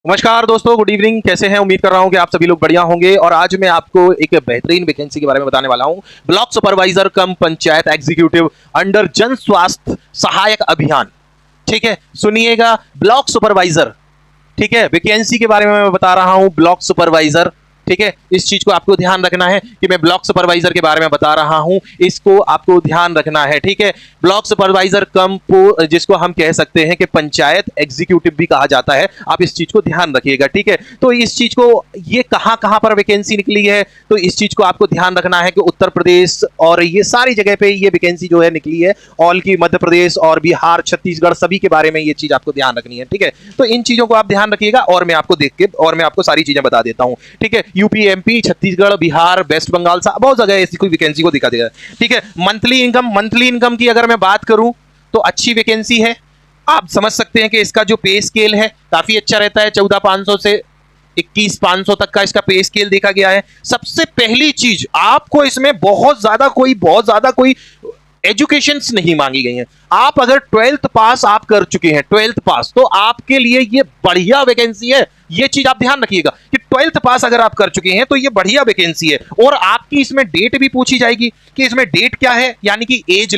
नमस्कार दोस्तों, good evening. कैसे हैं? उम्मीद कर रहा हूं कि आप सभी लोग बढ़िया होंगे। और आज मैं आपको एक बेहतरीन वैकेंसी के बारे में बताने वाला हूं। ब्लॉक सुपरवाइजर कम पंचायत एग्जीक्यूटिव अंडर जन स्वास्थ्य सहायक अभियान। ठीक है, सुनिएगा, ब्लॉक सुपरवाइजर। ठीक है, वैकेंसी के बारे में मैं बता रहा हूं, ब्लॉक सुपरवाइजर। ठीक है, इस चीज को आपको ध्यान रखना है कि मैं ब्लॉक सुपरवाइजर के बारे में बता रहा हूं, इसको आपको ध्यान रखना है। ठीक है, ब्लॉक सुपरवाइजर कम जिसको हम कह सकते हैं कि पंचायत एग्जीक्यूटिव भी कहा जाता है। आप इस चीज को ध्यान रखिएगा। ठीक है, तो इस चीज को, ये कहां कहां पर वैकेंसी निकली है, तो इस चीज को आपको ध्यान रखना है कि उत्तर प्रदेश और ये सारी जगह पे ये वैकेंसी जो है निकली है। ऑल की मध्य प्रदेश और बिहार, छत्तीसगढ़, सभी के बारे में ये चीज आपको ध्यान रखनी है। ठीक है, तो इन चीजों को आप ध्यान रखिएगा और मैं आपको देख के और मैं आपको सारी चीजें बता देता हूं। ठीक है, UP, MP, Chhattisgarh, Bihar, West Bengal, बहुत जगह ऐसी कोई वैकेंसी को दिखा देगा। ठीक है, मंथली इनकम की अगर मैं बात करूं तो अच्छी वैकेंसी है। आप समझ सकते हैं कि इसका जो पे स्केल है काफी अच्छा रहता है। 14,500 से 21,500 तक का इसका पे स्केल देखा गया है। सबसे पहली चीज, आपको इसमें बहुत ज्यादा कोई एजुकेशन नहीं मांगी गई है। आप अगर 12th पास आप कर चुके हैं, 12th पास, तो आपके लिए ये बढ़िया वैकेंसी है। ये चीज आप ध्यान रखिएगा कि 12th पास अगर आप कर चुके हैं तो ये बढ़िया वैकेंसी है। और आपकी इसमें डेट भी पूछी जाएगी कि इसमें डेट क्या है, यानी कि एज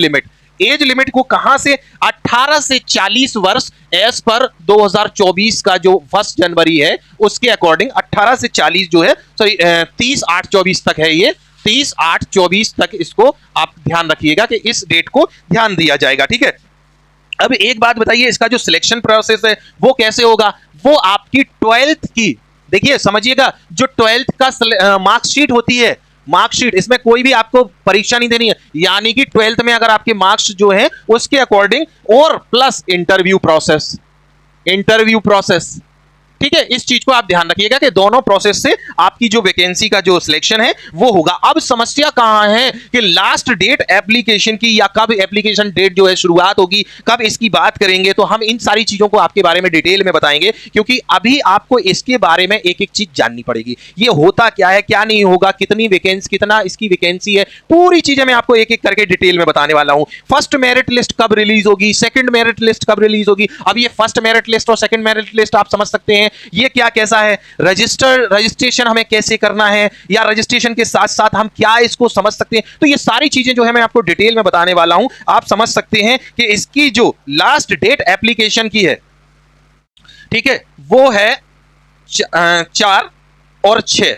लिमिट को कहां से, 18 से 40 वर्ष एज पर 2024 का जो 1 जनवरी है उसके अकॉर्डिंग 18 से 40 जो है, सॉरी 30/8/24 तक है। ये 30/8/24 तक इसको आप ध्यान रखिएगा कि इस डेट को ध्यान दिया जाएगा। ठीक है, अब एक बात बताइए, इसका जो सिलेक्शन प्रोसेस है वो कैसे होगा? वो आपकी 12th की, देखिए समझिएगा, जो 12th का मार्कशीट होती है, मार्कशीट, इसमें कोई भी आपको परीक्षा नहीं देनी है। यानी कि 12th में अगर आपके मार्क्स जो हैं उसके अकॉर्डिंग और प्लस इंटरव्यू प्रोसेस। ठीक है, इस चीज को आप ध्यान रखिएगा कि दोनों प्रोसेस से आपकी जो वैकेंसी का जो सिलेक्शन है वो होगा। अब समस्या कहां है कि लास्ट डेट एप्लीकेशन की, या कब एप्लीकेशन डेट जो है शुरुआत होगी, कब इसकी बात करेंगे, तो हम इन सारी चीजों को आपके बारे में डिटेल में बताएंगे, क्योंकि अभी आपको इसके बारे में एक एक चीज जाननी पड़ेगी। ये होता क्या है, क्या नहीं होगा, कितना इसकी वैकेंसी है, पूरी चीजें मैं आपको एक एक करके डिटेल में बताने वाला हूं। फर्स्ट मेरिट लिस्ट कब रिलीज होगी, सेकंड मेरिट लिस्ट कब रिलीज होगी। अब ये फर्स्ट मेरिट लिस्ट और सेकंड मेरिट लिस्ट आप समझ सकते हैं ये क्या कैसा है, रजिस्ट्रेशन हमें कैसे करना है, या रजिस्ट्रेशन के साथ साथ हम क्या इसको समझ सकते हैं। तो ये सारी चीजें जो है मैं आपको डिटेल में बताने वाला हूं। आप समझ सकते हैं कि इसकी जो लास्ट डेट एप्लीकेशन की है, ठीक है, वो है 4 और 6।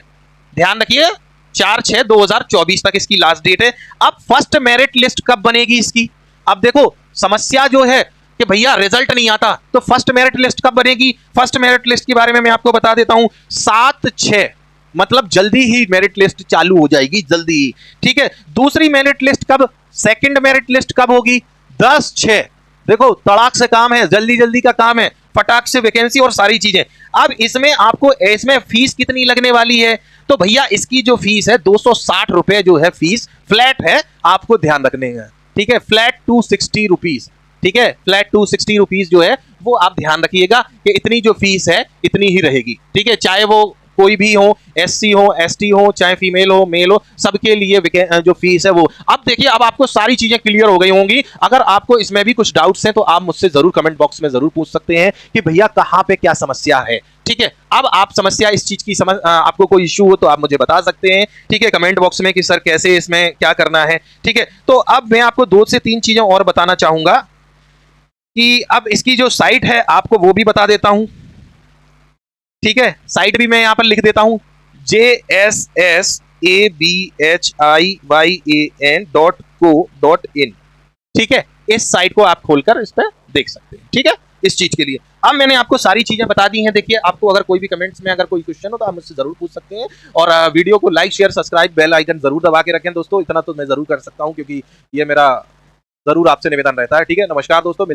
ध्यान रखिए, 4/6/2024 तक इसकी लास्ट डेट है। अब फर्स्ट मेरिट लिस्ट कब बनेगी इसकी? अब देखो, समस्या जो है कि भैया रिजल्ट नहीं आता, तो फर्स्ट मेरिट लिस्ट कब बनेगी? फर्स्ट मेरिट लिस्ट के बारे में मैं आपको बता देता हूं, 7/6, मतलब जल्दी ही मेरिट लिस्ट चालू हो जाएगी, जल्दी ही। ठीक है, दूसरी मेरिट लिस्ट कब, सेकंड मेरिट लिस्ट कब होगी? 10/6। देखो, तड़ाक से काम है, जल्दी जल्दी का काम है, फटाक से वैकेंसी और सारी चीजें। अब इसमें फीस कितनी लगने वाली है? तो भैया इसकी जो फीस है 260 रुपए जो है, फीस फ्लैट है, आपको ध्यान रखने हैं। ठीक है, फ्लैट 260 रुपीज। ठीक है, फ्लैट 260 रुपीज जो है वो आप ध्यान रखिएगा कि इतनी जो फीस है इतनी ही रहेगी। ठीक है, चाहे वो कोई भी हो, एससी हो, एसटी हो, चाहे फीमेल हो, मेल हो, सबके लिए जो फीस है वो। अब देखिए, अब आपको सारी चीजें क्लियर हो गई होंगी। अगर आपको इसमें भी कुछ डाउट्स हैं तो आप मुझसे जरूर कमेंट बॉक्स में जरूर पूछ सकते हैं कि भैया कहां पे क्या समस्या है। ठीक है, अब आप समस्या इस चीज की आपको कोई इश्यू हो तो आप मुझे बता सकते हैं। ठीक है, कमेंट बॉक्स में कि सर कैसे इसमें क्या करना है। ठीक है, तो अब मैं आपको 2 से 3 चीजें और बताना चाहूंगा कि अब इसकी जो साइट है आपको वो भी बता देता हूं। ठीक है, साइट भी मैं यहां पर लिख देता हूं, JSSABHIYAN.co.in। ठीक है, इस साइट को आप खोलकर इस पर देख सकते हैं। ठीक है, इस चीज के लिए अब मैंने आपको सारी चीजें बता दी हैं। देखिए, आपको अगर कोई भी कमेंट्स में अगर कोई क्वेश्चन हो तो आप मुझसे जरूर पूछ सकते हैं। और वीडियो को like, share, subscribe, bell icon जरूर दबा के रखें दोस्तों। इतना तो मैं जरूर कर सकता हूं, क्योंकि ये मेरा जरूर आपसे निवेदन रहता है। ठीक है, नमस्कार दोस्तों, मिलते